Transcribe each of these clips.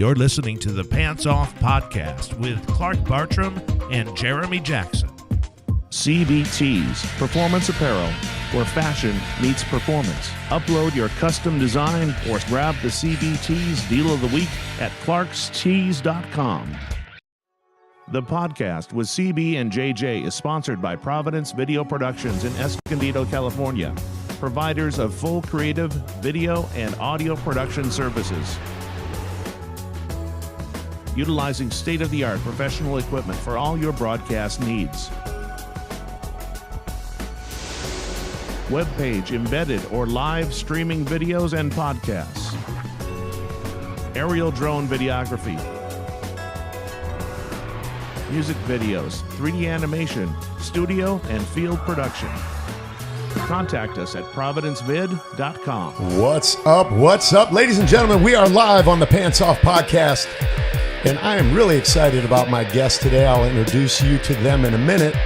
You're listening to the Pants Off Podcast with Clark Bartram and Jeremy Jackson. CBTs, Performance Apparel, where fashion meets performance. Upload your custom design or grab the CBTs Deal of the Week at clarkstees.com. The podcast with CB and JJ is sponsored by Providence Video Productions in Escondido, California, providers of full creative video and audio production services. Utilizing state-of-the-art professional equipment for all your broadcast needs. Webpage, embedded or live streaming videos and podcasts. Aerial drone videography. Music videos, 3D animation, studio and field production. Contact us at providencevid.com. What's up? What's up? Ladies and gentlemen, we are live on the Pants Off Podcast, and I am really excited about my guest today. I'll introduce you to them in a minute.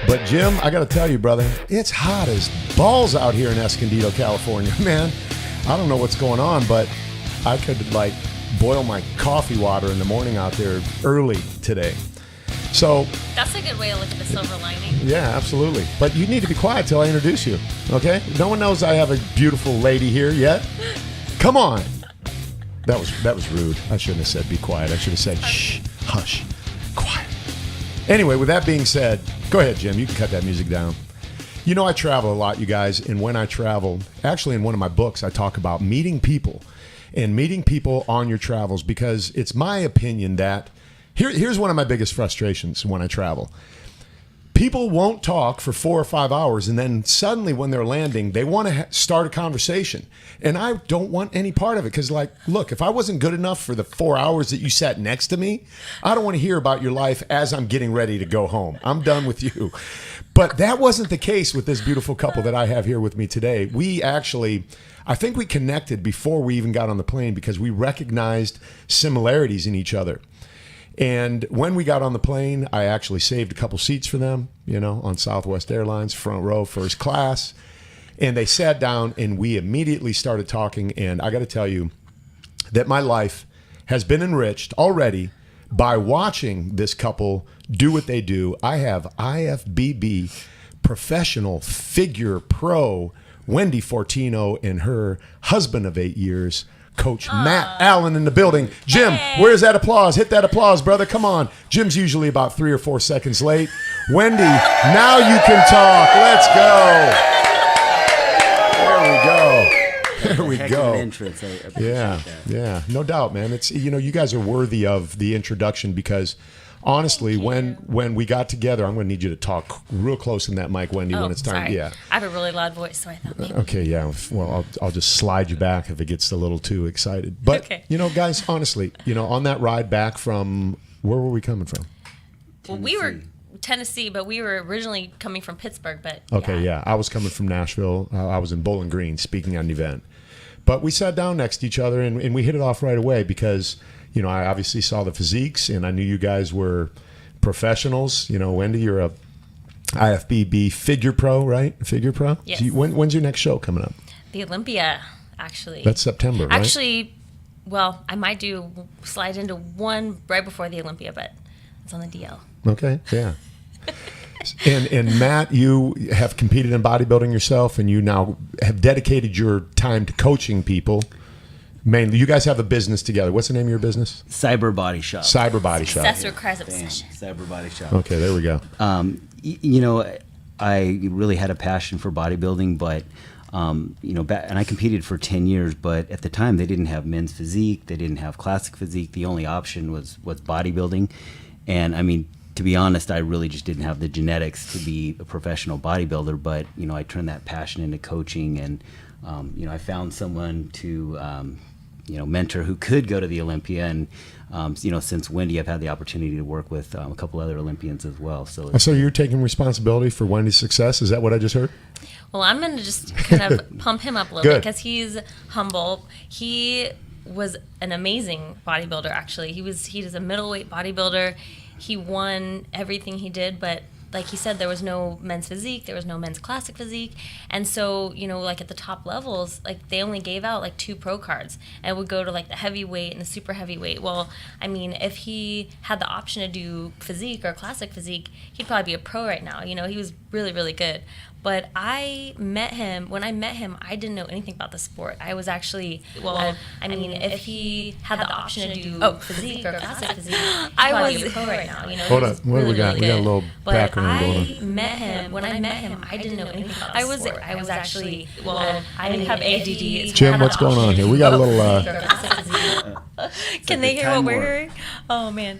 But Jim, I got to tell you, brother, it's hot as balls out here in Escondido, California. Man, I don't know what's going on, but I could boil my coffee water in the morning out there early today. So that's a good way to look at the silver lining. Yeah, absolutely. But you need to be quiet till I introduce you, okay? No one knows I have a beautiful lady here yet. Come on. That was rude. I shouldn't have said be quiet. I should have said shh, hush, quiet. Anyway, with that being said, go ahead, Jim. You can cut that music down. You know, I travel a lot, you guys, and when I travel, actually in one of my books, I talk about meeting people and meeting people on your travels, because it's my opinion that here's one of my biggest frustrations when I travel. People won't talk for 4 or 5 hours, and then suddenly when they're landing, they want to start a conversation. And I don't want any part of it, because, look, if I wasn't good enough for the 4 hours that you sat next to me, I don't want to hear about your life as I'm getting ready to go home. I'm done with you. But that wasn't the case with this beautiful couple that I have here with me today. We actually, I think we connected before we even got on the plane, because we recognized similarities in each other. And when we got on the plane, I actually saved a couple seats for them, on Southwest Airlines, front row, first class. And they sat down and we immediately started talking. And I got to tell you that my life has been enriched already by watching this couple do what they do. I have IFBB Professional Figure Pro, Wendy Fortino, and her husband of 8 years, Coach Matt Allen, in the building. Jim, where's that applause? Hit that applause, brother. Come on. Jim's usually about 3 or 4 seconds late. Wendy, now you can talk. Let's go. There we go. Entrance. I appreciate that. Yeah, no doubt, man. It's you guys are worthy of the introduction, because honestly, when we got together, I'm going to need you to talk real close in that mic, Wendy, when it's time. Sorry. Yeah. I have a really loud voice, so I thought maybe. Okay, yeah. Well, I'll just slide you back if it gets a little too excited. But, okay. Guys, honestly, on that ride back from, where were we coming from? Well, we were Tennessee, but we were originally coming from Pittsburgh. But okay, yeah. I was coming from Nashville. I was in Bowling Green speaking at an event. But we sat down next to each other, and we hit it off right away, because I obviously saw the physiques, and I knew you guys were professionals. Wendy, you're a IFBB Figure Pro, right? Figure Pro? Yes. So when's your next show coming up? The Olympia, actually. That's September, right? Actually, well, I might slide into one right before the Olympia, but it's on the DL. Okay, yeah. And Matt, you have competed in bodybuilding yourself, and you now have dedicated your time to coaching people. Mainly, you guys have a business together. What's the name of your business? Cyber Body Shop. Cyber Body Shop. Success requires obsession. Cyber Body Shop. Okay, there we go. I really had a passion for bodybuilding, but and I competed for 10 years. But at the time, they didn't have men's physique. They didn't have classic physique. The only option was bodybuilding. And I mean, to be honest, I really just didn't have the genetics to be a professional bodybuilder. But I turned that passion into coaching, and I found someone to mentor who could go to the Olympia. And since Wendy, I've had the opportunity to work with a couple other Olympians as well. So you're taking responsibility for Wendy's success? Is that what I just heard? Well, I'm going to just kind of pump him up a little bit, because he's humble. He was an amazing bodybuilder, actually. He was a middleweight bodybuilder. He won everything he did, but like he said, there was no men's physique, there was no men's classic physique, and so, you know, like at the top levels, like they only gave out like 2 pro cards, and it would go to like the heavyweight and the super heavyweight. Well, I mean, if he had the option to do physique or classic physique, he'd probably be a pro right now. You know, he was really, really good. But I met him, when I met him, I didn't know anything about the sport. I was actually, I mean, if he had the option to do physique or classic physique, I was a pro right now. You know, Hold up, what do we got? We got a little background going on. But I met him, when I met him, I didn't know anything about the sport. I was actually, I didn't have ADD. Jim, what's going on here? We got a little... Can they hear what we're hearing? Oh, man.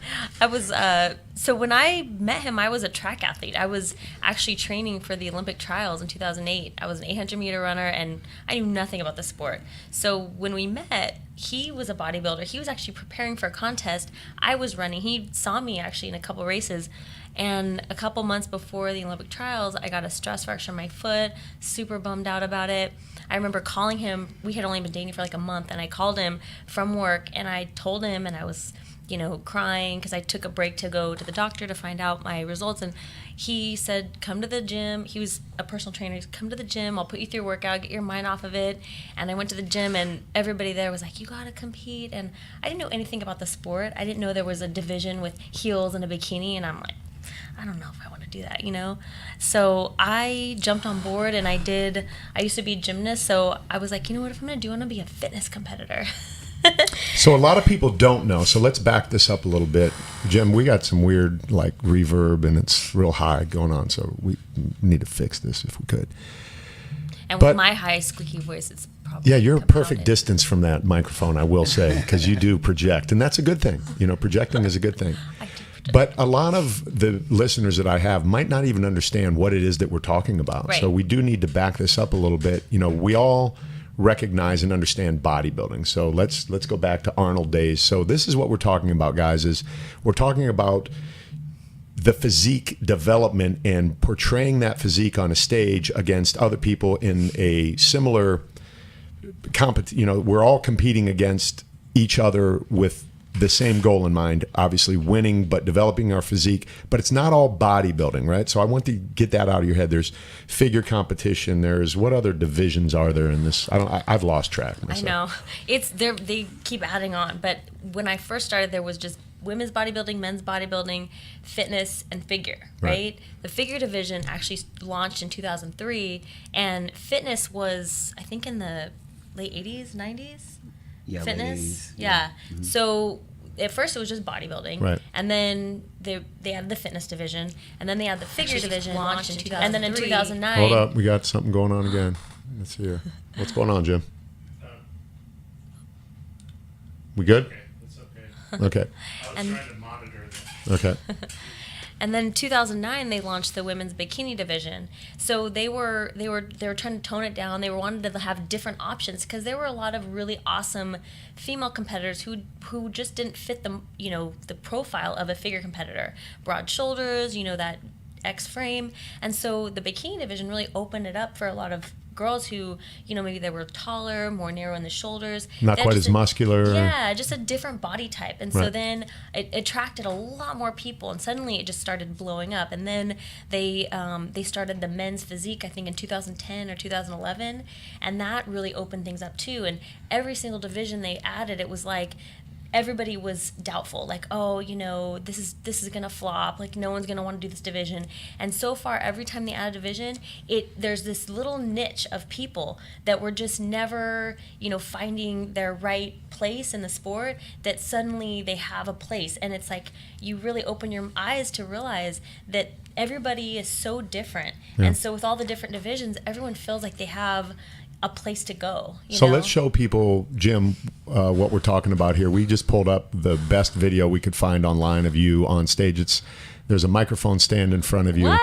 So when I met him, I was a track athlete. I was actually training for the Olympic trials in 2008. I was an 800-meter runner, and I knew nothing about the sport. So when we met, he was a bodybuilder. He was actually preparing for a contest. I was running. He saw me actually in a couple races. And a couple months before the Olympic trials, I got a stress fracture in my foot, super bummed out about it. I remember calling him. We had only been dating for like a month, and I called him from work, and I told him, and I was, you know, crying because I took a break to go to the doctor to find out my results. And he said, come to the gym. He was a personal trainer. He said, come to the gym. I'll put you through a workout, get your mind off of it. And I went to the gym, and everybody there was like, you got to compete. And I didn't know anything about the sport. I didn't know there was a division with heels and a bikini. And I'm like, I don't know if I want to do that, you know? So I jumped on board, and I used to be a gymnast. So I was like, you know what, if I'm going to do, I want to be a fitness competitor. So a lot of people don't know. So let's back this up a little bit. Jim, we got some weird like reverb, and it's real high going on. So we need to fix this if we could. And with my high squeaky voice, it's probably you're a perfect distance from that microphone, I will say, because you do project, and that's a good thing. You know, projecting is a good thing. I do project. But a lot of the listeners that I have might not even understand what it is that we're talking about. Right. So we do need to back this up a little bit. You know, we all recognize and understand bodybuilding. So let's go back to Arnold days. So this is what we're talking about, guys, is we're talking about the physique development and portraying that physique on a stage against other people in a similar you know, we're all competing against each other with the same goal in mind, obviously winning, but developing our physique. But it's not all bodybuilding, right? So I want to get that out of your head. There's figure competition. There's what other divisions are there in this? I've lost track myself. I know. They keep adding on. But when I first started, there was just women's bodybuilding, men's bodybuilding, fitness, and figure, right? The figure division actually launched in 2003, and fitness was, I think, in the late 80s, 90s? Yeah, fitness, yeah. Mm-hmm. So at first it was just bodybuilding, right? And then they had the fitness division, and then they had the figure division launched in 2003. And then in 2009. Hold up, we got something going on again. Let's hear. What's going on, Jim? We good? Okay, that's okay. Okay. I was trying to monitor this. Okay. And then in 2009 they launched the women's bikini division. So they were trying to tone it down. They wanted to have different options because there were a lot of really awesome female competitors who just didn't fit the profile of a figure competitor. Broad shoulders, that X frame. And so the bikini division really opened it up for a lot of girls who, maybe they were taller, more narrow in the shoulders. Not quite as muscular. Yeah, just a different body type. And so Right. then it attracted a lot more people, and suddenly it just started blowing up. And then they started the men's physique, I think, in 2010 or 2011, and that really opened things up too. And every single division they added, it was like everybody was doubtful, like, oh, this is gonna flop, like no one's gonna want to do this division. And so far, every time they add a division, there's this little niche of people that were just never, finding their right place in the sport, that suddenly they have a place. And it's like you really open your eyes to realize that everybody is so different. Yeah. And so with all the different divisions, everyone feels like they have a place to go. So let's show people, Jim, what we're talking about here. We just pulled up the best video we could find online of you on stage. There's a microphone stand in front of you, What?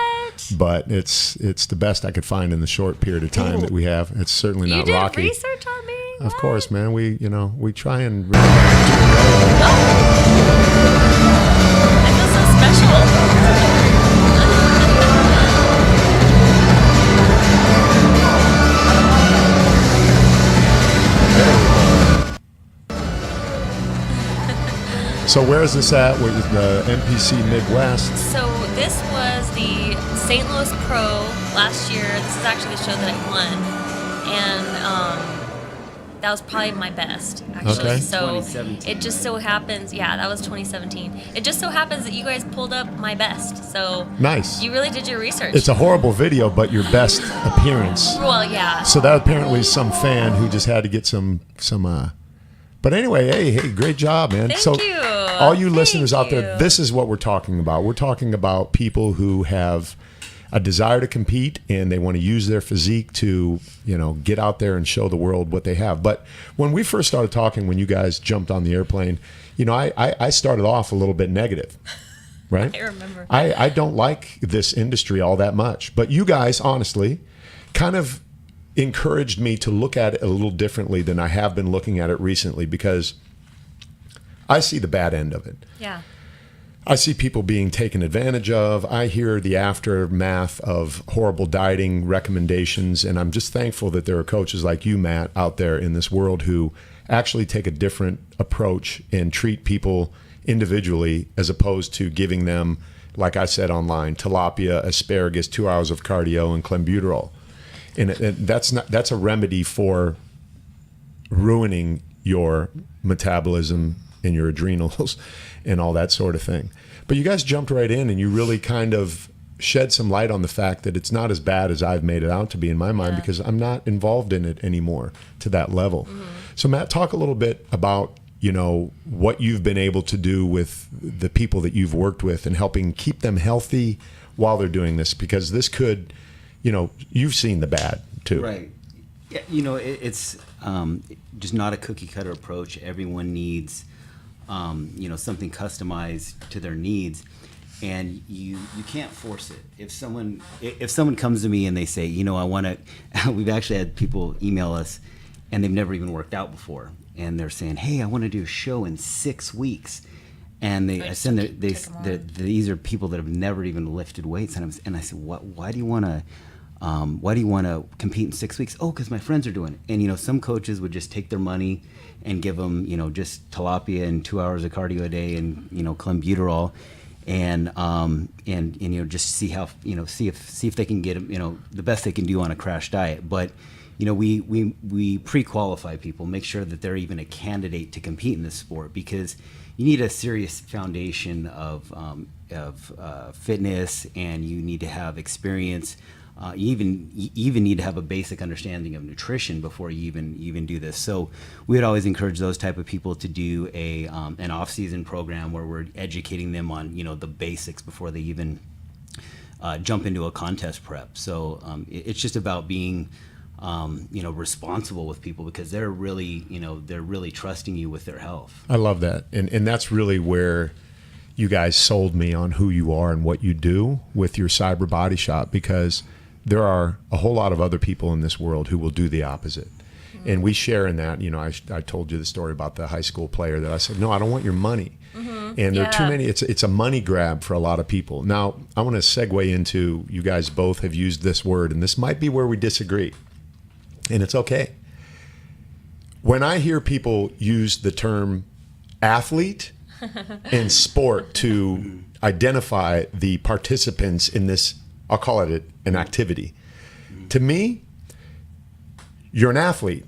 but it's the best I could find in the short period of time that we have. It's certainly You not did rocky. research on me? Of What? course, man. We try and. I feel so special. So where is this at? Where is the NPC Midwest? So this was the St. Louis Pro last year. This is actually the show that I won, and that was probably my best, actually. Okay. So 2017, it just so happens, yeah, that was 2017. It just so happens that you guys pulled up my best. So Nice. you really did your research. It's a horrible video, but your best appearance. Well, yeah. So that apparently is some fan who just had to get some. But anyway, hey, great job, man. Thank so you. all you Thank listeners out there, you. this is what we're talking about. We're talking about people who have a desire to compete and they want to use their physique to, get out there and show the world what they have. But when we first started talking, when you guys jumped on the airplane, I started off a little bit negative, right? I remember. I don't like this industry all that much. But you guys, honestly, kind of encouraged me to look at it a little differently than I have been looking at it recently, because I see the bad end of it. Yeah. I see people being taken advantage of. I hear the aftermath of horrible dieting recommendations, and I'm just thankful that there are coaches like you, Matt, out there in this world who actually take a different approach and treat people individually, as opposed to giving them, like I said online, tilapia, asparagus, 2 hours of cardio, and clenbuterol. And that's a remedy for ruining your metabolism and your adrenals and all that sort of thing. But you guys jumped right in and you really kind of shed some light on the fact that it's not as bad as I've made it out to be in my mind, because I'm not involved in it anymore to that level. Mm-hmm. So Matt, talk a little bit about, what you've been able to do with the people that you've worked with and helping keep them healthy while they're doing this, because this could, you've seen the bad too. Right. Yeah, it's just not a cookie cutter approach. Everyone needs something customized to their needs, and you can't force it. If someone comes to me and they say, I want to, we've actually had people email us and they've never even worked out before, and they're saying, hey, I want to do a show in 6 weeks, and these are people that have never even lifted weights, and I said, why do you want to compete in 6 weeks? Oh, because my friends are doing it. And some coaches would just take their money and give them, just tilapia and 2 hours of cardio a day and clenbuterol, and just see how see if they can get the best they can do on a crash diet. But we pre-qualify people, make sure that they're even a candidate to compete in this sport, because you need a serious foundation of fitness, and you need to have experience. You even need to have a basic understanding of nutrition before you even do this. So we would always encourage those type of people to do an off-season program where we're educating them on the basics before they even jump into a contest prep. So it's just about being responsible with people, because they're really trusting you with their health. I love that, and that's really where you guys sold me on who you are and what you do with your Cyber Body Shop, because there are a whole lot of other people in this world who will do the opposite. Mm-hmm. And we share in that. I told you the story about the high school player that I said, no, I don't want your money. Mm-hmm. And there are too many. It's a money grab for a lot of people. Now, I want to segue into, you guys both have used this word, and this might be where we disagree. And it's okay. When I hear people use the term athlete and sport to identify the participants in this, I'll call it an activity. To me, you're an athlete,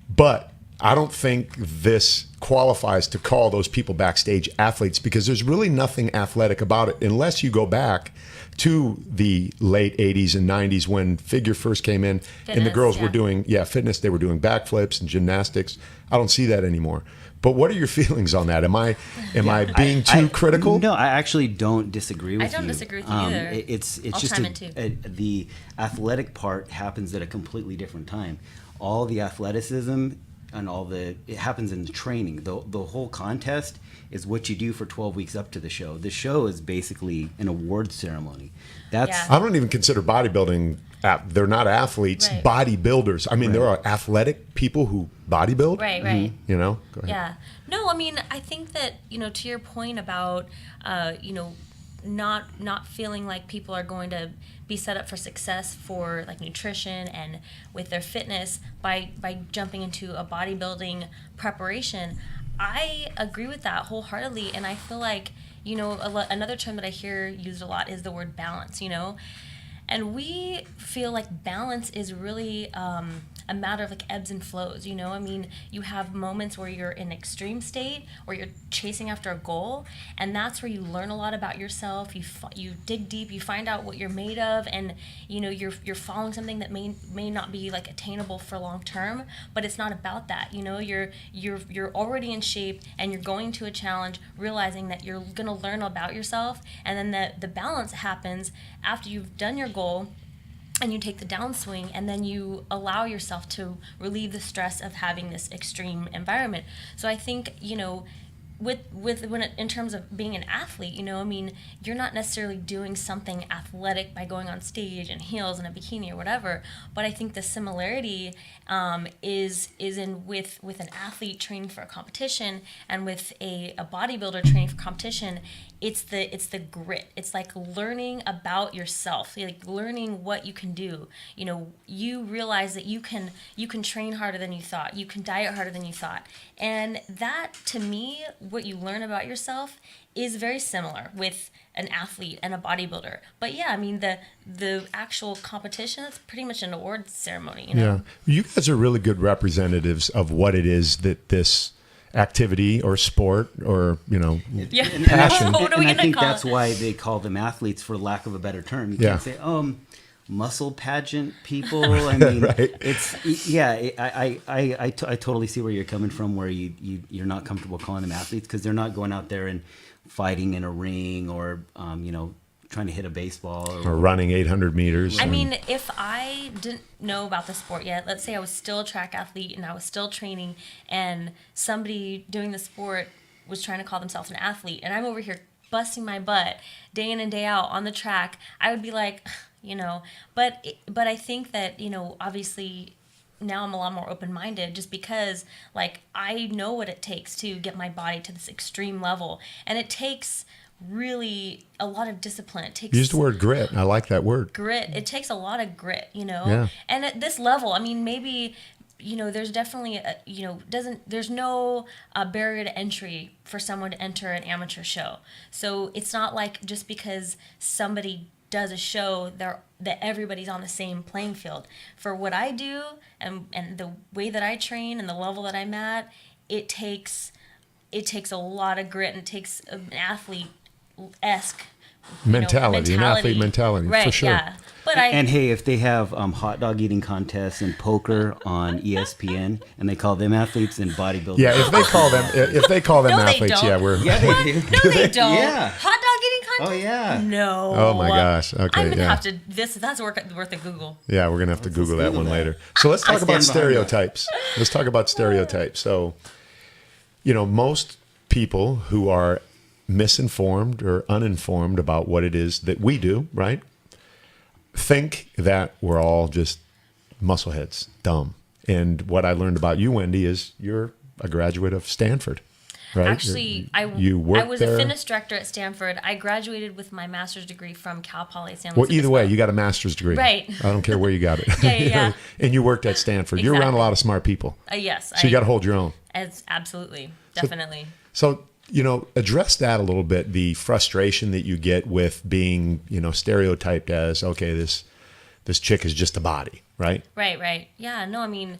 but I don't think this qualifies to call those people backstage athletes, because there's really nothing athletic about it unless you go back to the late 80s and 90s when figure first came in. Fitness, and the girls were doing fitness. They were doing backflips and gymnastics. I don't see that anymore. But what are your feelings on that? Am I being too critical? No, I actually don't disagree with you. I don't disagree with you either. It's I'll just chime in too. The athletic part happens at a completely different time. All the athleticism and it happens in the training. The whole contest is what you do for 12 weeks up to the show. The show is basically an award ceremony. I don't even consider bodybuilding. They're not athletes, right. Bodybuilders. I mean, there are athletic people who bodybuild. Right. Mm-hmm. Go ahead. Yeah. No, I mean, I think that, to your point about, not feeling like people are going to be set up for success for like nutrition and with their fitness by jumping into a bodybuilding preparation. I agree with that wholeheartedly, and I feel like, another term that I hear used a lot is the word balance, and we feel like balance is really a matter of like ebbs and flows, I mean, you have moments where you're in extreme state, where you're chasing after a goal, and that's where you learn a lot about yourself. You dig deep, you find out what you're made of, and you're following something that may not be like attainable for long term, but it's not about that. You're already in shape, and you're going to a challenge, realizing that you're gonna learn about yourself, and then the balance happens after you've done your goal, and you take the downswing, and then you allow yourself to relieve the stress of having this extreme environment. So I think, in terms of being an athlete, I mean, you're not necessarily doing something athletic by going on stage in heels and a bikini or whatever, but I think the similarity is in with an athlete training for a competition and with a bodybuilder training for competition. It's the grit. It's like learning about yourself, like learning what you can do. You realize that you can train harder than you thought. You can diet harder than you thought. And that, to me, what you learn about yourself is very similar with an athlete and a bodybuilder. But yeah, I mean, the actual competition, it's pretty much an awards ceremony. Yeah. You guys are really good representatives of what it is that this activity or sport or passion. And I think that's why they call them athletes, for lack of a better term. You can't say muscle pageant people. I mean, right. I totally see where you're coming from, where you're not comfortable calling them athletes, because they're not going out there and fighting in a ring or trying to hit a baseball or running 800 meters. I mean, if I didn't know about the sport yet, let's say I was still a track athlete and I was still training, and somebody doing the sport was trying to call themselves an athlete, and I'm over here busting my butt day in and day out on the track, I would be like, but I think that, obviously now I'm a lot more open-minded, just because like I know what it takes to get my body to this extreme level, and it takes really a lot of discipline. It takes, use the word grit. I like that word. Grit. It takes a lot of grit, Yeah. And at this level, I mean, maybe, there's definitely there's no barrier to entry for someone to enter an amateur show. So it's not like just because somebody does a show that everybody's on the same playing field. For what I do and the way that I train and the level that I'm at, it takes a lot of grit, and it takes an athlete-esque mentality, an athlete mentality, right, for sure. Yeah. But and hey, if they have hot dog eating contests and poker on ESPN, and they call them athletes, and bodybuilding. Yeah, if they call them No, they athletes, don't. Yeah, they do. No, they don't. Yeah. Hot dog eating contest? Oh yeah. No. Oh my gosh. Okay, I'm gonna yeah. have to. That's worth a Google. Yeah, we're gonna have to Google that one later. So let's talk about stereotypes. Let's talk about stereotypes. So, most people who are misinformed or uninformed about what it is that we do, right, think that we're all just muscleheads, dumb. And what I learned about you, Wendy, is you're a graduate of Stanford, right? Actually, I was a fitness director at Stanford. I graduated with my master's degree from Cal Poly San Luis Well, either Obispo. way, you got a master's degree. Right. I don't care where you got it. Yeah. And you worked at Stanford. You're around a lot of smart people. Yes. So you got to hold your own. Absolutely. Definitely. So, address that a little bit, the frustration that you get with being, stereotyped as, okay, this chick is just a body, right? Right. Yeah, no, I mean,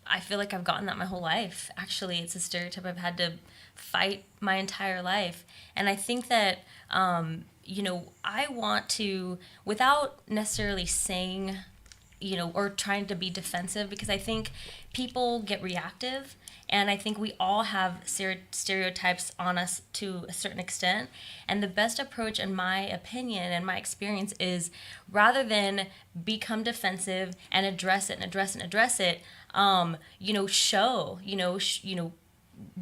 I feel like I've gotten that my whole life. Actually, it's a stereotype I've had to fight my entire life. And I think that, I want to, without necessarily saying, or trying to be defensive, because I think people get reactive. And I think we all have stereotypes on us to a certain extent. And the best approach, in my opinion and my experience, is rather than become defensive and address it, show,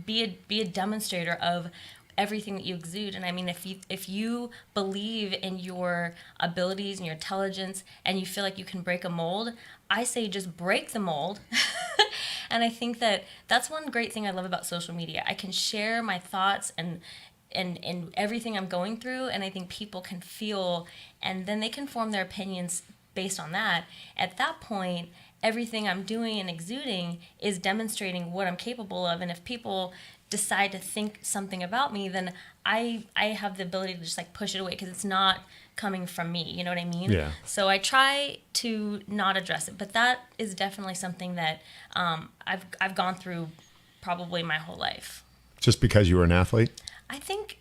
be a demonstrator of everything that you exude. And I mean, if you believe in your abilities and your intelligence, and you feel like you can break a mold, I say just break the mold. And I think that that's one great thing I love about social media. I can share my thoughts and everything I'm going through, and I think people can feel, and then they can form their opinions based on that. At that point, everything I'm doing and exuding is demonstrating what I'm capable of. And if people decide to think something about me, then I have the ability to just like push it away because it's not coming from me. You know what I mean? Yeah. So I try to not address it, but that is definitely something that I've gone through probably my whole life. Just because you were an athlete? I think,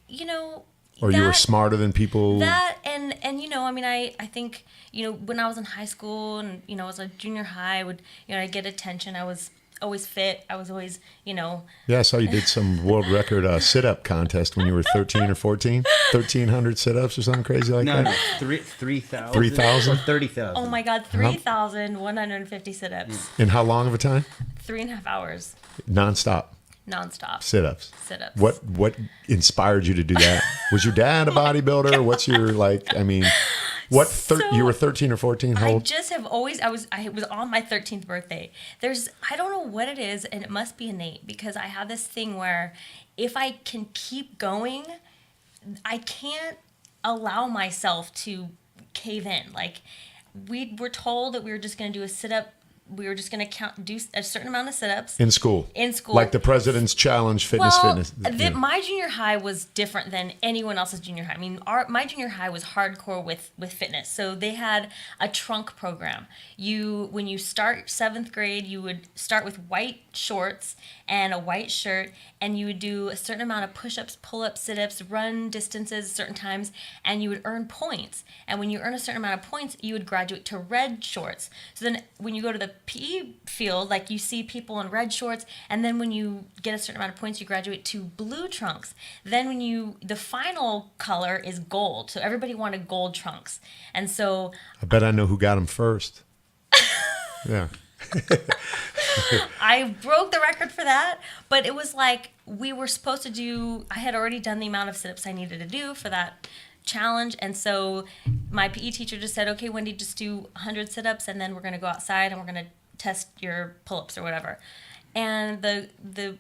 Or you were smarter than people? That and I think, when I was in high school and, I was a junior high, I get attention. I was always fit. I was always, Yeah, I saw you did some world record sit-up contest when you were 13 or 14. 1,300 sit-ups or something crazy like that? No, 3,000. 3,000? 30,000. oh my God, 3,150 sit-ups. In how long of a time? 3.5 hours. Nonstop Nonstop. sit-ups. Sit-ups. What inspired you to do that? Was your dad a bodybuilder? What's your you were 13 or 14? How I old? just have always, I was on my 13th birthday. I don't know what it is, and it must be innate, because I have this thing where if I can keep going, I can't allow myself to cave in. Like, we were told that we were just going to do a sit-up. We were just going to do a certain amount of sit-ups. In school? In school. Like the President's Challenge fitness. My junior high was different than anyone else's junior high. I mean, my junior high was hardcore with fitness. So they had a trunk program. When you start 7th grade, you would start with white shorts and a white shirt, and you would do a certain amount of push-ups, pull-ups, sit-ups, run distances certain times, and you would earn points. And when you earn a certain amount of points, you would graduate to red shorts. So then when you go to the PE field, like, you see people in red shorts, and then when you get a certain amount of points, you graduate to blue trunks. Then the final color is gold. So everybody wanted gold trunks. And so I bet I know who got them first. Yeah. I broke the record for that, but it was like we were supposed to do, I had already done the amount of sit-ups I needed to do for that challenge, and so my PE teacher just said, okay, Wendy, just do 100 sit-ups, and then we're going to go outside and we're going to test your pull-ups or whatever. And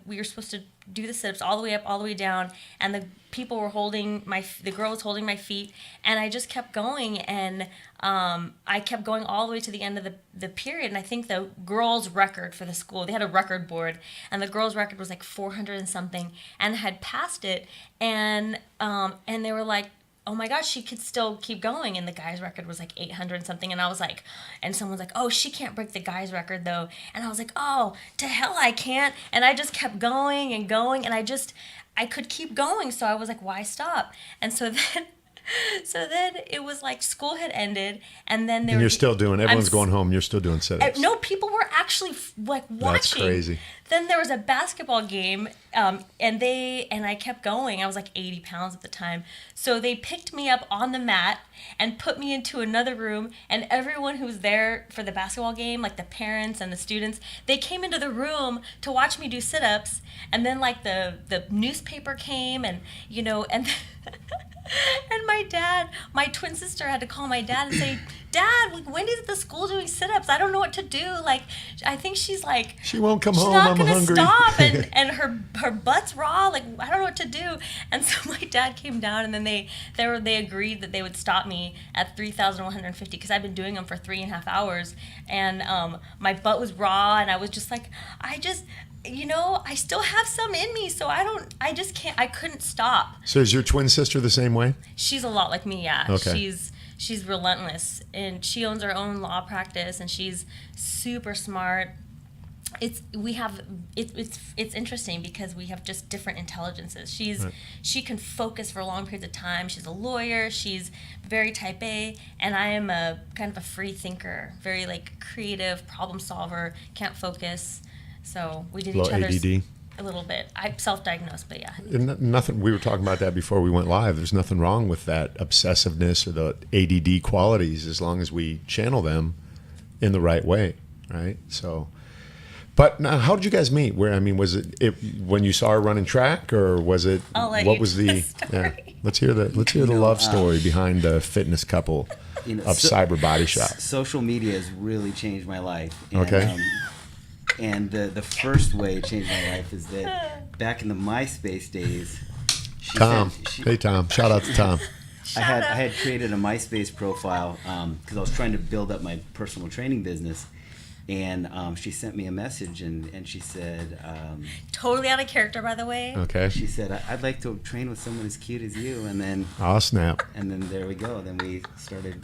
we were supposed to do the sit-ups all the way up, all the way down, and the people were the girl was holding my feet, and I just kept going, and I kept going all the way to the end of the period, and I think the girls' record for the school, they had a record board, and the girls' record was like 400 and something, and had passed it, and they were like, oh my gosh, she could still keep going. And the guy's record was like 800 and something. And I was like, and someone's like, oh, she can't break the guy's record though. And I was like, oh, to hell I can't. And I just kept going and going. And I could keep going. So I was like, why stop? And so then it was like school had ended, and then you're still doing. Everyone's going home. You're still doing sit-ups. No, people were actually like watching. That's crazy. Then there was a basketball game, and I kept going. I was like 80 pounds at the time, so they picked me up on the mat and put me into another room. And everyone who was there for the basketball game, like the parents and the students, they came into the room to watch me do sit-ups. And then like the newspaper came, and and. And my twin sister had to call my dad and say, Dad, Wendy's at the school doing sit-ups. I don't know what to do. Like, I think she's like, she won't come she's home. not I'm gonna hungry. Stop. And her butt's raw. Like, I don't know what to do. And so my dad came down, and then they agreed that they would stop me at 3,150 because I've been doing them for 3.5 hours. And my butt was raw, and I was just like, I still have some in me, so I couldn't stop. So is your twin sister the same way? She's a lot like me, yeah. Okay. She's relentless, and she owns her own law practice, and she's super smart. It's interesting because we have just different intelligences. She can focus for long periods of time. She's a lawyer. She's very type A, and I am a kind of a free thinker, very like creative problem solver. Can't focus. So we did each other's ADD. A little bit. I self-diagnosed, but yeah. Nothing. We were talking about that before we went live. There's nothing wrong with that obsessiveness or the ADD qualities as long as we channel them in the right way, right? So, but now, how did you guys meet? Was it when you saw her running track, or was it? What was the? Yeah, let's hear the love story behind the fitness couple of Cyber Body Shop. Social media has really changed my life. And, okay. And the first way it changed my life is that back in the MySpace days, hey Tom, shout out to Tom. I had created a MySpace profile because I was trying to build up my personal training business, And she sent me a message, and she said, Totally out of character, by the way. Okay. she said, I'd like to train with someone as cute as you. And then Oh, snap. there we go. Then we started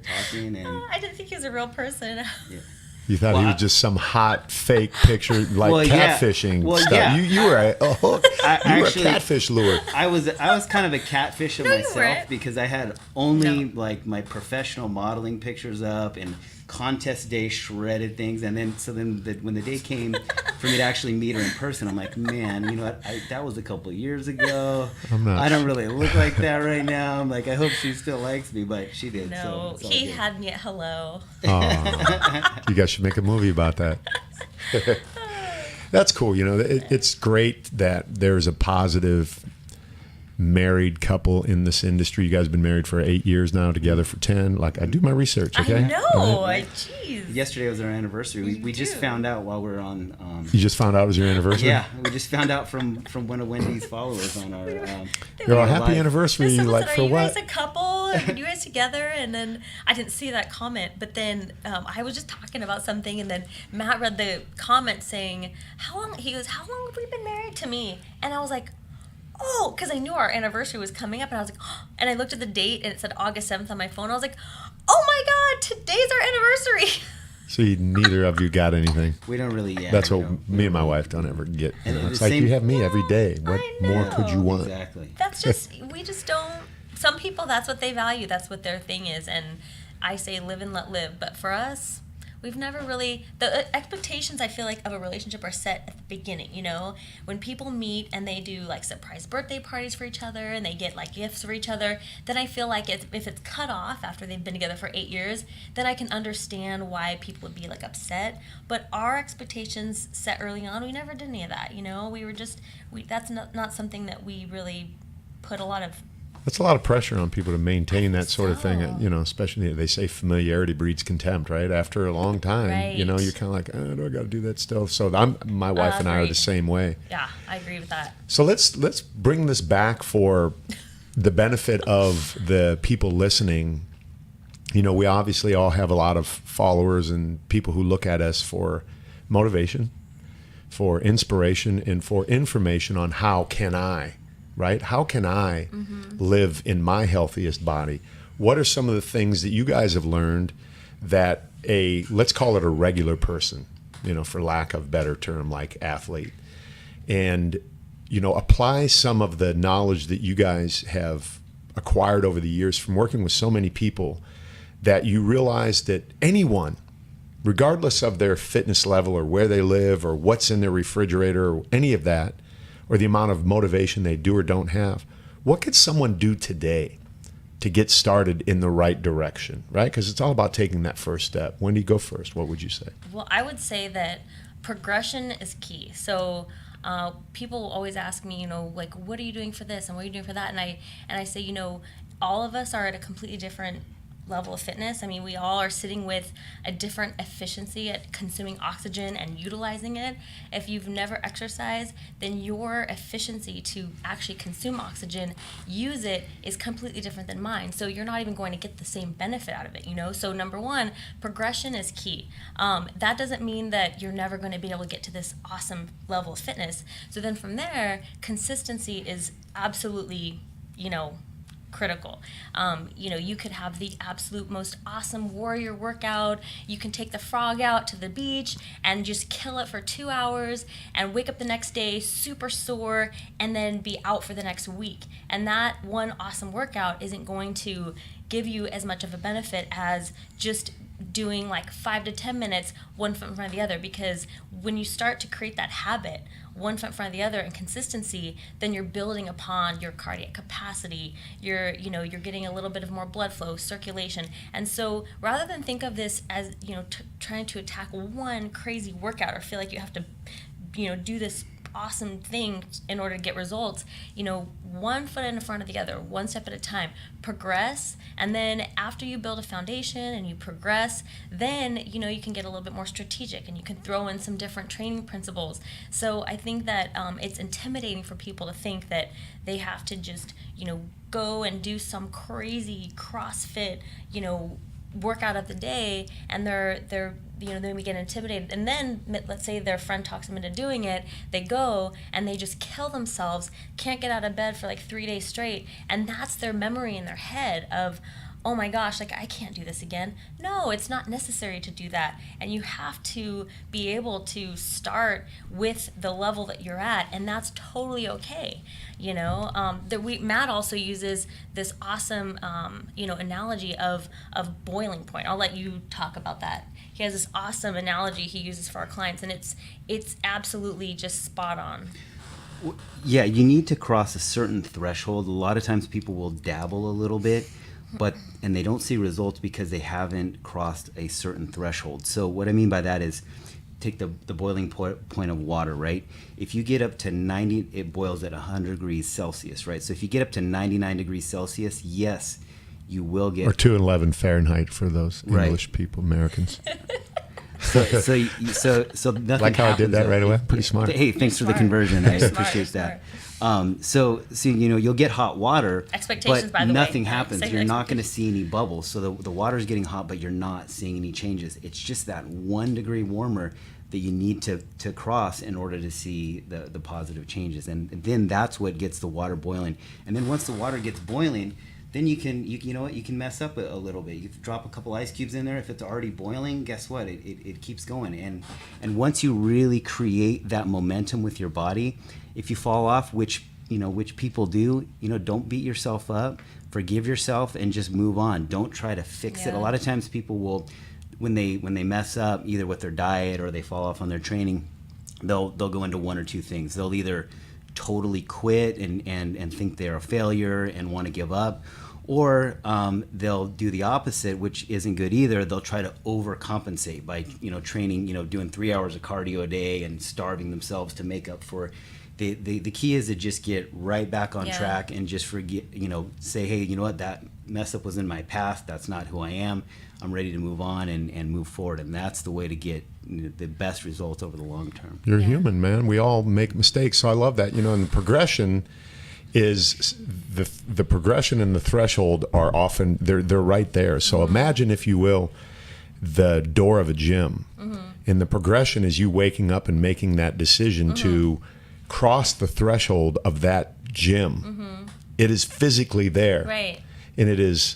talking, and I didn't think he was a real person. yeah. You thought he Well, was just some hot fake picture, like Well, yeah. catfishing Well, stuff. yeah. You were a hook. I You were actually- a catfish lure. I was kind of a catfish of No, you myself weren't. because I had only No. like my professional modeling pictures up and contest day shredded things, and then when the day came for me to actually meet her in person, I'm like, man, you know what? That was a couple of years ago. I don't really look like that right now. I'm like, I hope she still likes me, but she did. No, so it's all he good. had me at hello. Aw. You guys should make a movie about that. That's cool. You know, it's great that there's a positive married couple in this industry. You guys have been married for 8 years now, together for 10. Like, I do my research, okay? I know. All right. Jeez. Yesterday was our anniversary. We just found out while we were on. You just found out it was your anniversary? Yeah, we just found out from one of Wendy's followers on our. You're all, live. happy anniversary. Someone Like, said, for are you what? guys a couple? Are you guys together? And then I didn't see that comment, but then I was just talking about something, and then Matt read the comment saying, he goes, how long have we been married to me? And I was like, oh, because I knew our anniversary was coming up, and I was like, oh, and I looked at the date, and it said August 7th on my phone. I was like, oh my God, today's our anniversary. So neither of you got anything. We don't really. Yeah, That's we what don't- me and my wife don't ever get. And You know, the it's like same- you have me every day. What I more could you know. want? Exactly. That's just, we just don't, some people, that's what they value. That's what their thing is. And I say live and let live. But for us, we've never really, the expectations I feel like of a relationship are set at the beginning, you know? When people meet and they do like surprise birthday parties for each other and they get like gifts for each other, then I feel like if it's cut off after they've been together for 8 years, then I can understand why people would be like upset. But our expectations set early on, we never did any of that, you know? We were just, that's not something that we really put a lot of. That's a lot of pressure on people to maintain that sort of thing. So. You know, especially they say familiarity breeds contempt, right? After a long time, you know, Right. you're kind of like, oh, do I got to do that still? So my wife and I are agreed. the same way. Yeah, I agree with that. So let's bring this back for the benefit of the people listening. You know, we obviously all have a lot of followers and people who look at us for motivation, for inspiration, and for information on how can I, right? How can I live in my healthiest body? What are some of the things that you guys have learned that let's call it a regular person, you know, for lack of a better term, like athlete, and, you know, apply some of the knowledge that you guys have acquired over the years from working with so many people, that you realize that anyone, regardless of their fitness level or where they live or what's in their refrigerator or any of that, or the amount of motivation they do or don't have, what could someone do today to get started in the right direction, right? Because it's all about taking that first step. Wendy, go first. What would you say? Well, I would say that progression is key. So people always ask me, you know, like, what are you doing for this and what are you doing for that? And I say, you know, all of us are at a completely different level of fitness. I mean, we all are sitting with a different efficiency at consuming oxygen and utilizing it. If you've never exercised, then your efficiency to actually consume oxygen, use it, is completely different than mine. So you're not even going to get the same benefit out of it, you know? So number one, progression is key. That doesn't mean that you're never going to be able to get to this awesome level of fitness. So then from there, consistency is absolutely, you know, critical. You know, you could have the absolute most awesome warrior workout. You can take the frog out to the beach and just kill it for 2 hours and wake up the next day super sore and then be out for the next week. And that one awesome workout isn't going to give you as much of a benefit as just doing like 5 to 10 minutes one foot in front of the other, because when you start to create that habit, one foot in front of the other, and consistency, then you're building upon your cardiac capacity. You're getting a little bit of more blood flow, circulation. And so rather than think of this as, you know, trying to attack one crazy workout or feel like you have to, you know, do this awesome thing in order to get results, you know, one foot in front of the other, one step at a time, progress. And then after you build a foundation and you progress, then, you know, you can get a little bit more strategic and you can throw in some different training principles. So I think that it's intimidating for people to think that they have to just, you know, go and do some crazy CrossFit, you know, workout of the day, and they're then we get intimidated, and then let's say their friend talks them into doing it, they go and they just kill themselves, can't get out of bed for like 3 days straight, and that's their memory in their head of, oh my gosh, like I can't do this again. No, it's not necessary to do that. And you have to be able to start with the level that you're at, and that's totally okay. Matt also uses this awesome, analogy of boiling point. I'll let you talk about that. He has this awesome analogy he uses for our clients, and it's absolutely just spot on. Yeah, you need to cross a certain threshold. A lot of times people will dabble a little bit, and they don't see results because they haven't crossed a certain threshold. So what I mean by that is, take the boiling point of water, right? If you get up to 90, it boils at 100 degrees Celsius, right? So if you get up to 99 degrees Celsius, yes, you will get... Or 211 Fahrenheit for those English people, Americans. So nothing like how I did that right away? Pretty smart. Hey, thanks for the conversion. I appreciate that. So you'll get hot water, expectations, but by the nothing way. happens. You're not going to see any bubbles. So the water's getting hot, but you're not seeing any changes. It's just that 1 degree warmer that you need to cross in order to see the positive changes. And then that's what gets the water boiling. And then once the water gets boiling, then you can mess up a little bit. You can drop a couple ice cubes in there. If it's already boiling, guess what? It keeps going. And once you really create that momentum with your body, if you fall off, which people do, don't beat yourself up, forgive yourself, and just move on. Don't try to fix it. A lot of times people will, when they mess up, either with their diet or they fall off on their training, they'll go into one or two things. They'll either totally quit and think they're a failure and want to give up, or they'll do the opposite, which isn't good either. They'll try to overcompensate by training, doing 3 hours of cardio a day and starving themselves to make up for. The key is to just get right back on track and just forget, say, hey, you know what, that mess up was in my past. That's not who I am. I'm ready to move on and move forward. And that's the way to get the best results over the long term. You're human, man. We all make mistakes. So I love that. And the progression is the progression and the threshold are often, they're right there. So imagine, if you will, the door of a gym. And the progression is you waking up and making that decision to cross the threshold of that gym. It is physically there. Right. And it is,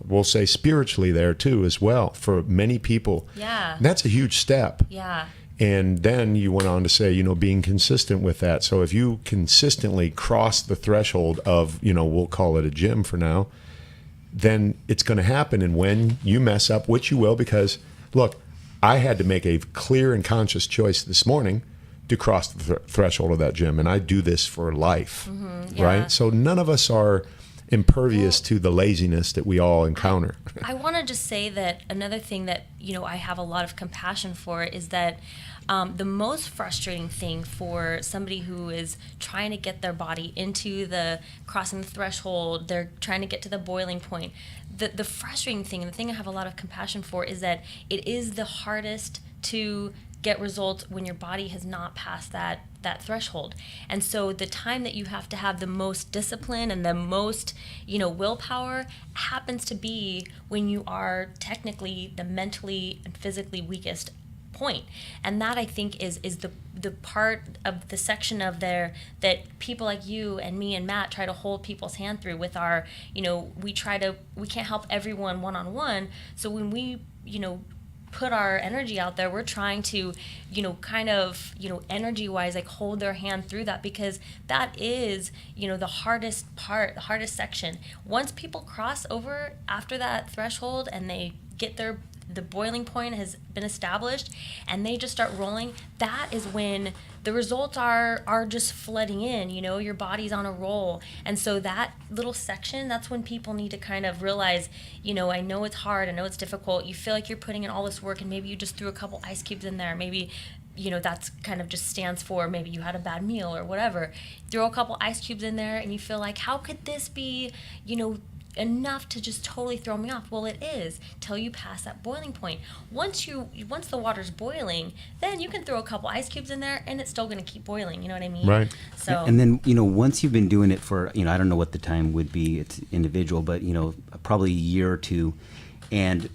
we'll say, spiritually there too as well for many people. Yeah. And that's a huge step. Yeah. And then you went on to say, being consistent with that. So if you consistently cross the threshold of, we'll call it a gym for now, then it's going to happen. And when you mess up, which you will, because look, I had to make a clear and conscious choice this morning to cross the threshold of that gym. And I do this for life, right? So none of us are impervious to the laziness that we all encounter. I want to just say that another thing that, I have a lot of compassion for is that the most frustrating thing for somebody who is trying to get their body into the crossing the threshold, they're trying to get to the boiling point. The frustrating thing, and the thing I have a lot of compassion for, is that it is the hardest to get results when your body has not passed that threshold. And so the time that you have to have the most discipline and the most, willpower happens to be when you are technically the mentally and physically weakest point. And that, I think, is the part of the section of there that people like you and me and Matt try to hold people's hand through with our, we can't help everyone one-on-one. So when we, put our energy out there, we're trying to, energy-wise, like hold their hand through that, because that is, the hardest part, the hardest section. Once people cross over after that threshold and they get the boiling point has been established and they just start rolling, that is when the results are just flooding in. Your body's on a roll. And so that little section, that's when people need to kind of realize, I know it's hard, I know it's difficult, you feel like you're putting in all this work, and maybe you just threw a couple ice cubes in there, maybe that's kind of just stands for maybe you had a bad meal or whatever. Throw a couple ice cubes in there and you feel like, how could this be, enough to just totally throw me off? Well, it is, till you pass that boiling point. Once the water's boiling, then you can throw a couple ice cubes in there and it's still going to keep boiling. You know what I mean? Right. So, and then, once you've been doing it for, I don't know what the time would be, it's individual, but, probably a year or two, and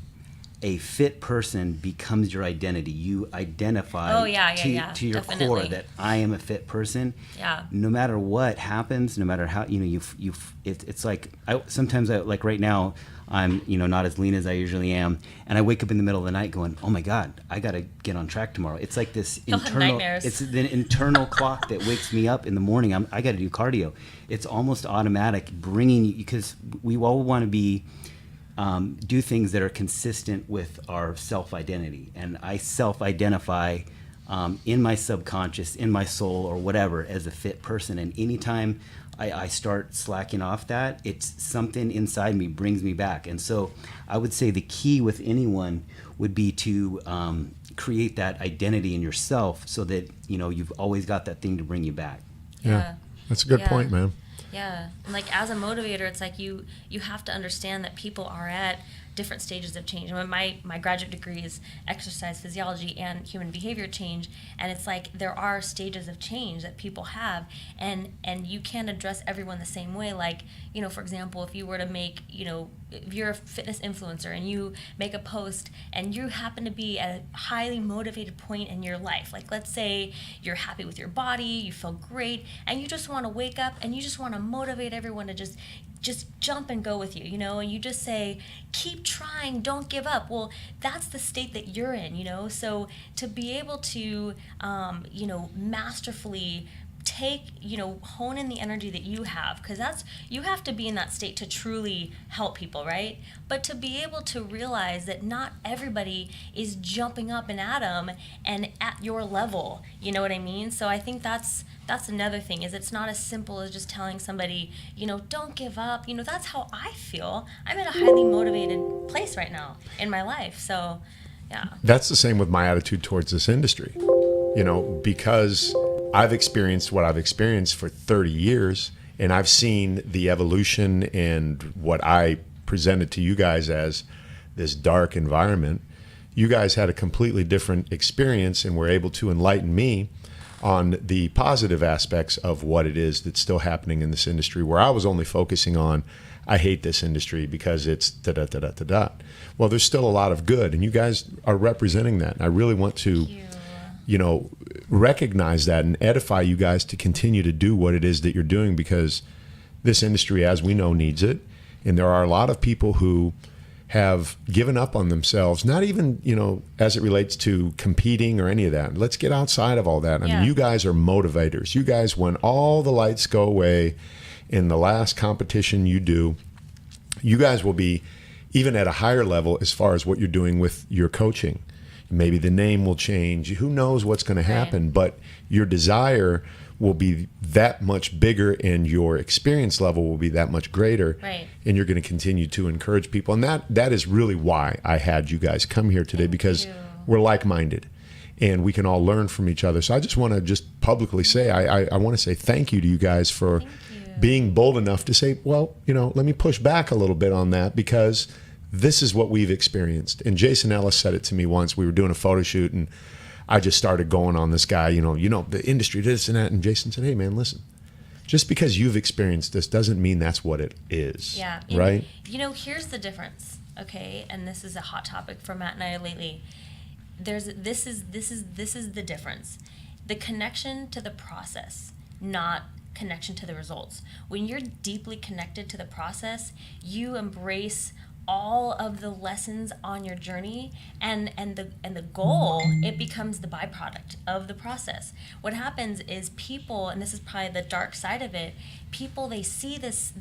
a fit person becomes your identity. You identify to your definitely. core that I am a fit person. Yeah. No matter what happens, no matter how, it's like, sometimes like right now, I'm, not as lean as I usually am. And I wake up in the middle of the night going, oh my God, I got to get on track tomorrow. It's like this it's the internal clock that wakes me up in the morning. I got to do cardio. It's almost automatic bringing you, because we all want to be, do things that are consistent with our self-identity. And I self-identify in my subconscious, in my soul, or whatever, as a fit person. And anytime I start slacking off that, it's something inside me brings me back. And so I would say the key with anyone would be to create that identity in yourself so that, you've always got that thing to bring you back. Yeah. That's a good point, man. Yeah, and like as a motivator, it's like you have to understand that people are at different stages of change. I mean, my graduate degree is exercise physiology and human behavior change, and it's like there are stages of change that people have, and you can't address everyone the same way. Like, for example, if you were to make, if you're a fitness influencer and you make a post and you happen to be at a highly motivated point in your life, like let's say you're happy with your body, you feel great, and you just want to wake up and you just want to motivate everyone to just jump and go with you, and you just say, keep trying, don't give up. Well, that's the state that you're in, so to be able to, masterfully take, hone in the energy that you have, because you have to be in that state to truly help people, right? But to be able to realize that not everybody is jumping up and at them and at your level, you know what I mean? So I think that's another thing, is it's not as simple as just telling somebody, don't give up. That's how I feel. I'm in a highly motivated place right now in my life. So, yeah. That's the same with my attitude towards this industry. Because I've experienced what I've experienced for 30 years, and I've seen the evolution and what I presented to you guys as this dark environment. You guys had a completely different experience and were able to enlighten me on the positive aspects of what it is that's still happening in this industry, where I was only focusing on, I hate this industry because it's da-da-da-da-da-da. Well, there's still a lot of good, and you guys are representing that. And I really want to, recognize that and edify you guys to continue to do what it is that you're doing, because this industry, as we know, needs it. And there are a lot of people who have given up on themselves, not even, as it relates to competing or any of that. Let's get outside of all that. I mean, you guys are motivators. You guys, when all the lights go away in the last competition you do, you guys will be even at a higher level as far as what you're doing with your coaching. Maybe the name will change. Who knows what's going to happen, but your desire will be that much bigger and your experience level will be that much greater. Right. And you're going to continue to encourage people. And that is really why I had you guys come here today, because we're like-minded and we can all learn from each other. So I just want to just publicly say, I want to say thank you to you guys for being bold enough to say, well, let me push back a little bit on that, because this is what we've experienced. And Jason Ellis said it to me once. We were doing a photo shoot and I just started going on this guy, the industry, this and that. And Jason said, hey man, listen, just because you've experienced this doesn't mean that's what it is. Yeah. Right? Here's the difference. Okay. And this is a hot topic for Matt and I lately. This is the difference. The connection to the process, not connection to the results. When you're deeply connected to the process, you embrace all of the lessons on your journey, and the goal, it becomes the byproduct of the process. What happens is people, and this is probably the dark side of it, people, they see this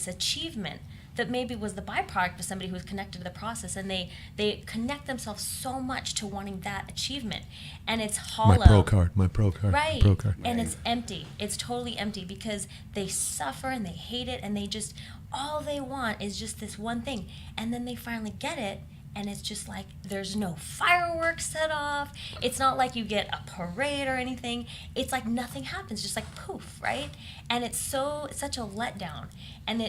achievement that maybe was the byproduct of somebody who was connected to the process, and they connect themselves so much to wanting that achievement, and it's hollow. My pro card, right? My pro card. And it's empty. It's totally empty, because they suffer and they hate it, and they just, all they want is just this one thing, and then they finally get it, and it's just like there's no fireworks set off. It's not like you get a parade or anything. It's like nothing happens, just like poof, right? And it's such a letdown, and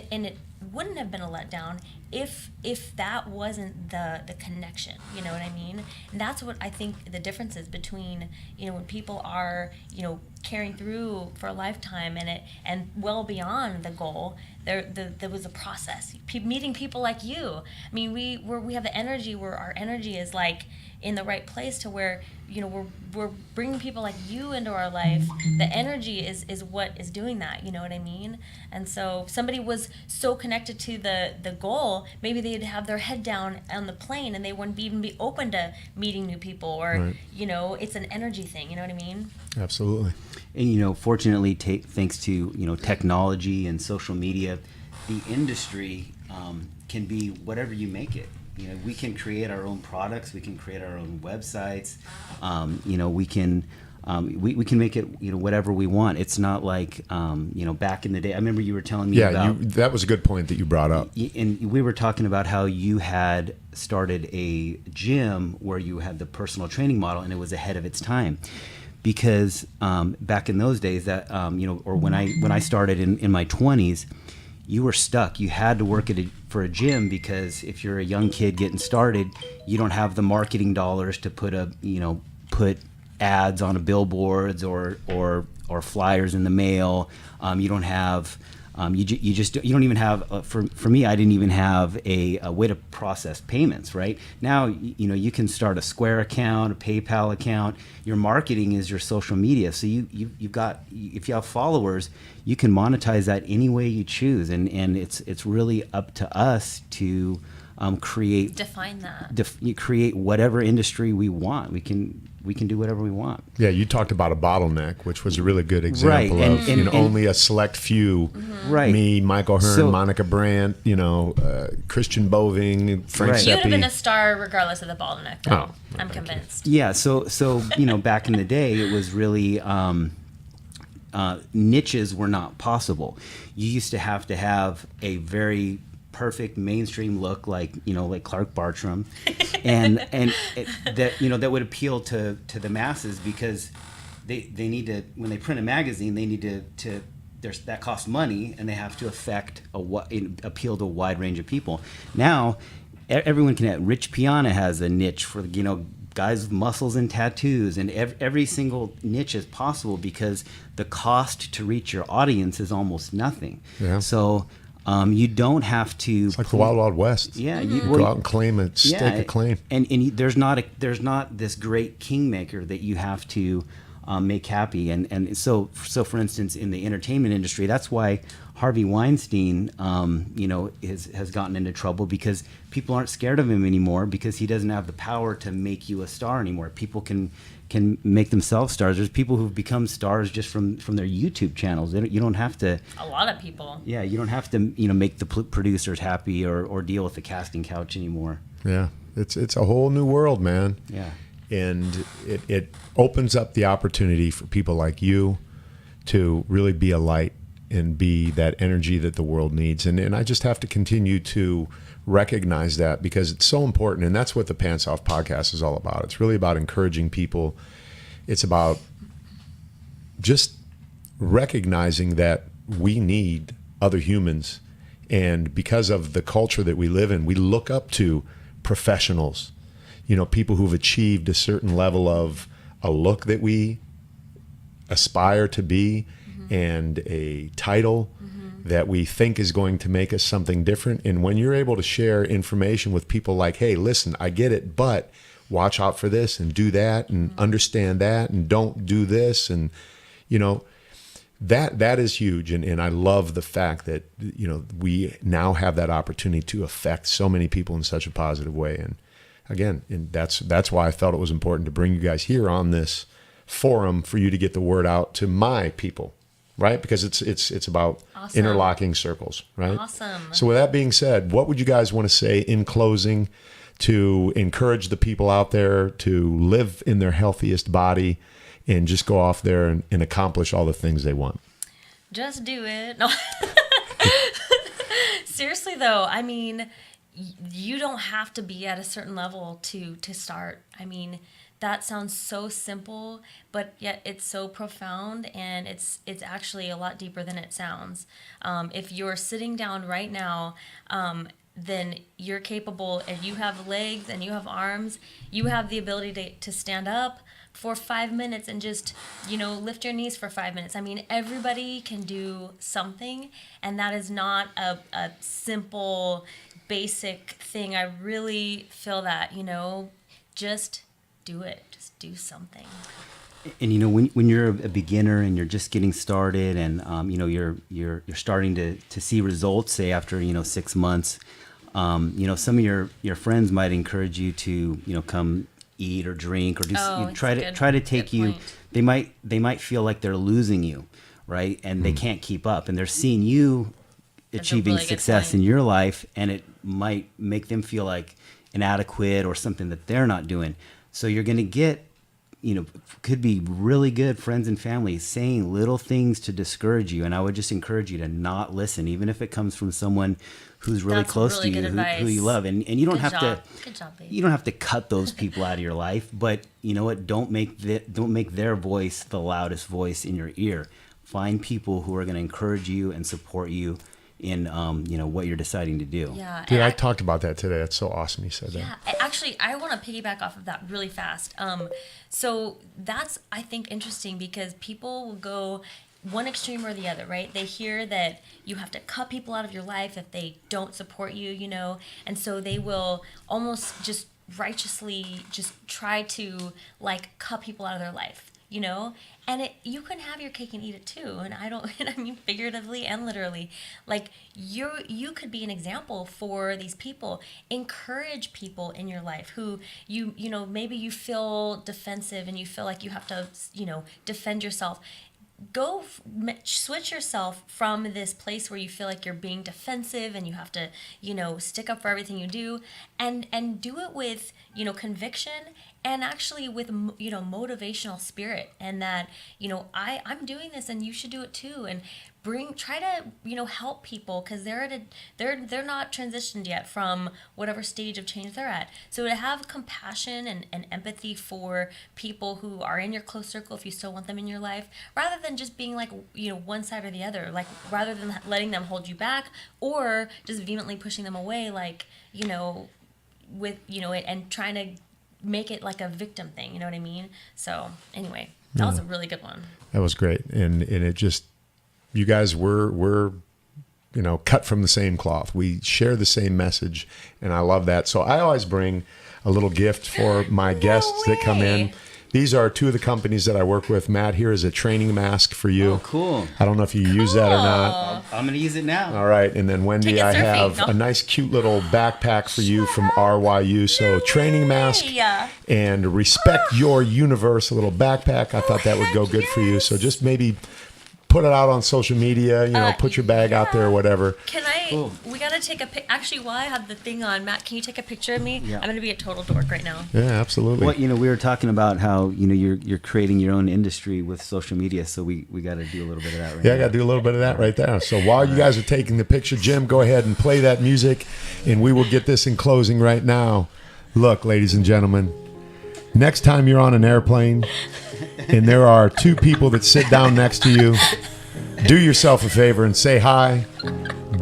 wouldn't have been a letdown if that wasn't the connection. You know what I mean? And that's what I think the difference is between, you know, when people are, you know, carrying through for a lifetime and well beyond the goal. There was a process. Meeting people like you. I mean, we have the energy where our energy is like in the right place to where, you know, we're bringing people like you into our life. The energy is what is doing that. You know what I mean? And so if somebody was so connected to the goal, maybe they'd have their head down on the plane and they wouldn't even be open to meeting new people, or Right. you know, it's an energy thing. You know what I mean? Absolutely. And, you know, fortunately, thanks to, you know, technology and social media, the industry can be whatever you make it. You know, we can create our own products. We can create our own websites. You know, we can make it, you know, whatever we want. It's not like, you know, back in the day. I remember you were telling me about. That was a good point that you brought up. And we were talking about how you had started a gym where you had the personal training model, and it was ahead of its time. Because back in those days, that you know, or when I started in my 20s, you were stuck. You had to work for a gym, because if you're a young kid getting started, you don't have the marketing dollars to put ads on a billboards or flyers in the mail. You don't have. You don't even have, for me, I didn't even have a way to process payments. Right now, you know, you can start a Square account, a PayPal account. Your marketing is your social media. So you've got, if you have followers, you can monetize that any way you choose, and it's really up to us to Define that. You create whatever industry we want. We can do whatever we want. Yeah, you talked about a bottleneck, which was a really good example Right. of And only a select few. Right. Me, Michael Hearn, So- Monica Brandt, you know, Christian Boving, Frank Right. You would have been a Seppi. star regardless of the bottleneck, though. Oh, I'm thank you. convinced. Yeah, so you know, back in the day, it was really niches were not possible. You used to have a very perfect mainstream look, like, you know, like Clark Bartram, and that, you know, that would appeal to the masses, because they need to, when they print a magazine, they need to that costs money, and they have to appeal to a wide range of people. Now everyone can. Rich Piana has a niche for, you know, guys with muscles and tattoos, and every single niche is possible, because the cost to reach your audience is almost nothing. Yeah. So you don't have to. It's like the Wild Wild West. Yeah, You go out and claim a stake a claim. and there's not this great kingmaker that you have to make happy, and so for instance, in the entertainment industry, that's why Harvey Weinstein, you know, has gotten into trouble, because people aren't scared of him anymore, because he doesn't have the power to make you a star anymore. People can make themselves stars. There's people who've become stars just from their YouTube channels. You don't have to. A lot of people. Yeah, you don't have to, you know, make the producers happy or deal with the casting couch anymore. Yeah, it's a whole new world, man. Yeah. And it opens up the opportunity for people like you to really be a light and be that energy that the world needs. And I just have to continue to recognize that, because it's so important. And that's what the Pants Off podcast is all about. It's really about encouraging people. It's about just recognizing that we need other humans. And because of the culture that we live in, we look up to professionals, you know, people who've achieved a certain level of a look that we aspire to be, and a title that we think is going to make us something different. And when you're able to share information with people like, hey, listen, I get it, but watch out for this and do that and understand that and don't do this. And, you know, that is huge. And I love the fact that, you know, we now have that opportunity to affect so many people in such a positive way. And again, and that's why I felt it was important to bring you guys here on this forum, for you to get the word out to my people. Right? Because it's about Awesome. interlocking circles, right? Awesome. So with that being said, what would you guys want to say in closing to encourage the people out there to live in their healthiest body and just go off there and accomplish all the things they want? Just do it. No. Seriously though, I mean, you don't have to be at a certain level to start. I mean, that sounds so simple, but yet it's so profound, and it's actually a lot deeper than it sounds. If you're sitting down right now, then you're capable, and you have legs and you have arms, you have the ability to stand up for 5 minutes and just, lift your knees for 5 minutes. I mean, everybody can do something, and that is not a simple, basic thing. I really feel that, just do it. Just do something. And when you're a beginner and you're just getting started, and you're starting to see results, say after 6 months, some of your friends might encourage you to come eat or drink or try to take you. They might feel like they're losing you, right? And they can't keep up, and they're seeing you achieving really success in your life, and it might make them feel like inadequate or something that they're not doing. So you're going to get, could be really good friends and family saying little things to discourage you. And I would just encourage you to not listen, even if it comes from someone who's really close to you, who you love. And you don't have to, you don't have to cut those people out of your life, but you know what? Don't make their voice the loudest voice in your ear. Find people who are going to encourage you and support you in what you're deciding to do. Yeah, dude, I talked about that today. That's so awesome you said that. Yeah, actually, I want to piggyback off of that really fast. So that's, I think, interesting, because people will go one extreme or the other, right? They hear that you have to cut people out of your life if they don't support you, and so they will almost just righteously just try to cut people out of their life. And you can have your cake and eat it too. And I mean figuratively and literally. You could be an example for these people. Encourage people in your life who maybe you feel defensive and you feel like you have to, defend yourself. Go switch yourself from this place where you feel like you're being defensive and you have to, stick up for everything you do, and do it with, conviction, and actually with, motivational spirit, and that, I'm doing this and you should do it too. And try to, help people, because they're not transitioned yet from whatever stage of change they're at. So to have compassion and empathy for people who are in your close circle, if you still want them in your life, rather than just being one side or the other, rather than letting them hold you back or just vehemently pushing them away, and trying to make it like a victim thing, you know what I mean? So anyway, that was a really good one. That was great. And it just, you guys were cut from the same cloth. We share the same message, and I love that. So I always bring a little gift for my guests that come in. These are two of the companies that I work with. Matt, here is a training mask for you. Oh, cool. I don't know if you use that or not. I'm going to use it now. All right. And then Wendy, I have a nice cute little backpack for you from RYU. So training mask and respect your universe, a little backpack. I thought that would go good for you. So just maybe put it out on social media, put your bag out there or whatever. Can I, we got to take a pic. Actually, while I have the thing on, Matt, can you take a picture of me? Yeah. I'm going to be a total dork right now. Yeah, absolutely. Well, we were talking about how, you're creating your own industry with social media. So we got to do a little bit of that right now. Yeah, I got to do a little bit of that right there. So while you guys are taking the picture, Jim, go ahead and play that music, and we will get this in closing right now. Look, ladies and gentlemen, next time you're on an airplane and there are two people that sit down next to you, do yourself a favor and say hi.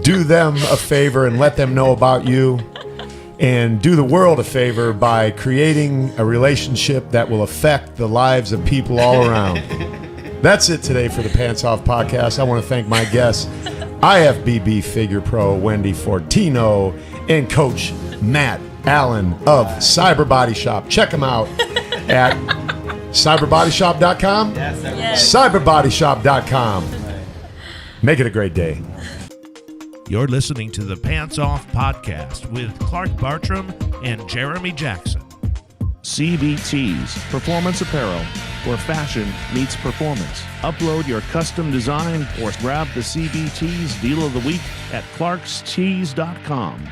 Do them a favor and let them know about you. And do the world a favor by creating a relationship that will affect the lives of people all around. That's it today for the Pants Off Podcast. I want to thank my guests, IFBB Figure Pro Wendy Fortino and Coach Matt Allen of Cyber Body Shop. Check them out at cyberbodyshop.com. Yes. Cyberbodyshop.com. Make it a great day. You're listening to the Pants Off Podcast with Clark Bartram and Jeremy Jackson. CBTs, Performance Apparel, where fashion meets performance. Upload your custom design or grab the CBTs Deal of the Week at clarkstees.com.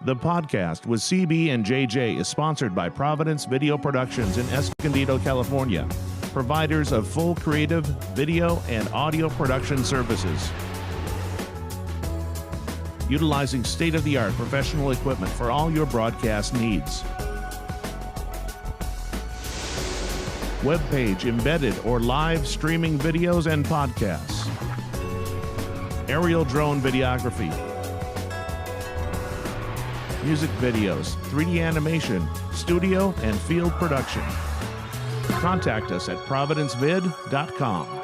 The podcast with CB and JJ is sponsored by Providence Video Productions in Escondido, California, providers of full creative, video, and audio production services. Utilizing state-of-the-art professional equipment for all your broadcast needs. webpage, embedded or live streaming videos and podcasts, aerial drone videography, music videos, 3D animation, studio and field production. Contact us at providencevid.com.